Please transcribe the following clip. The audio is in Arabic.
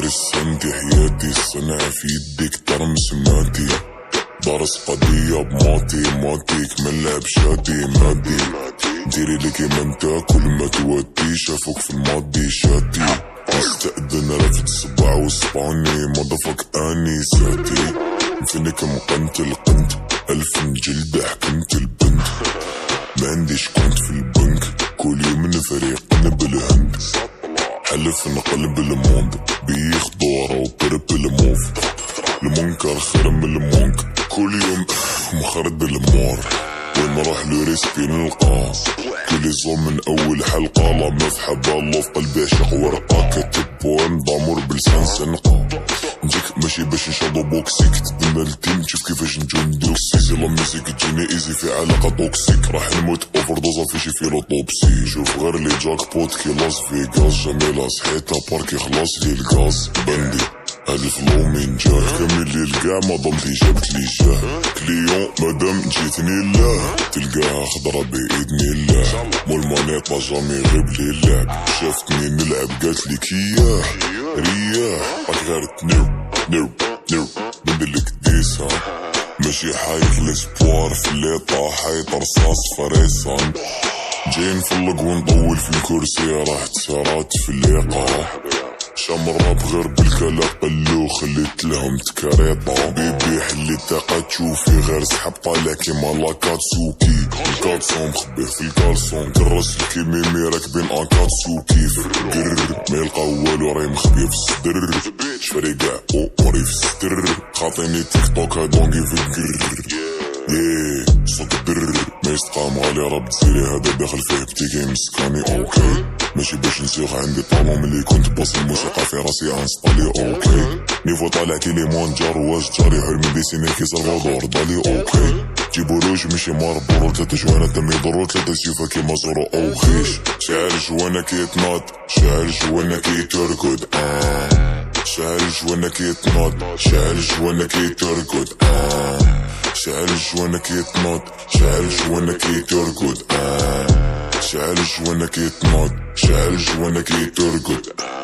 فارس سندي حياتي الصنع في يدك ترمس ماتي درس قضية بماطي كملها بشادي مادي ديري لك من تاكل ما تودي شافوك في الماضي شاتي مستأذن رفض صباع واسباني مضفك اني ساتي فينك مقنت القنت 1000 جلدة حكمت البنت ما عنديش كنت في البنك كل يوم من فريقنا بالهند حلف نقلب الموند بيخ دورة وبرب الموف المنكر خير من المنك كل يوم مخرد المور وين نروح له ريسبي نلقاه كل ظلم من اول حلقة لا مفحة بالله في قلبي عشق ورقة كاتب بوان ضامر بلسان سنقة نجيك ماشي باش نشاطو بوكسيك تدنا التيم تشوف كيفاش نجو ندوكسي زي لا ميزيك تجيني ايزي في علاقة توكسيك راح نموت اوفر دوزا في شي فيلوطوبسي شوف غير لي جاك بوت كي لاس فيغاس جميلة صحيتها باركي خلاص لي الغاز بندي هاد الفلو من جاه كامل لي القاع ما ضمتي جابت لي جاه كليون مادام جيتني الله تلقاها خضرا باذن الله مول مانيطا جامي غيب لي اللعب شافتني نلعب قالت لي كياه رياه راك غير نو بندلك ديسا ماشي حايط ليسبوار في الليطا حايط رصاص فريسان جاي نفلق ونطول في الكرسي راح تسارات في الليقا شمرة بغير بالكلا قلو خليت لهم تكريطة بيبي حلي الطاقة تشوفي غير سحب طالع كيما لاكاتسوكي الكالسون مخبيه في الكالسون كرس الكيميمي راكبين اكاتسوكي في القر ما يلقى والو راهي مخبيه في الصدر شفري قاع وري في الستر خاطيني تيك توك هادونكي في القر صوت الدر ما يستقام غالي راب تسيري هذا داخل فيه بتيجي مسكاني اوكي ماشي باش نسيغ عندي طالون ملي كنت باصي الموسيقى في راسي انستالي اوكي نيفو طالع كيلي مونجار واش جاري حلمي ديسيني كيس الغدور دالي اوكي جيبو روج ماشي ماربورو 3 جوانا تم يضرو 3 سيوفا كيما زورو اوخيش شعر جوانا كيتناض شعر جوانا كيترقد شعر جوانا كيتناض شعر جوانا كيترقد شعر جوانا كيتناض شعر جوانا كيترقد شعر جوانا كيتناض شعر جوانا كيترقد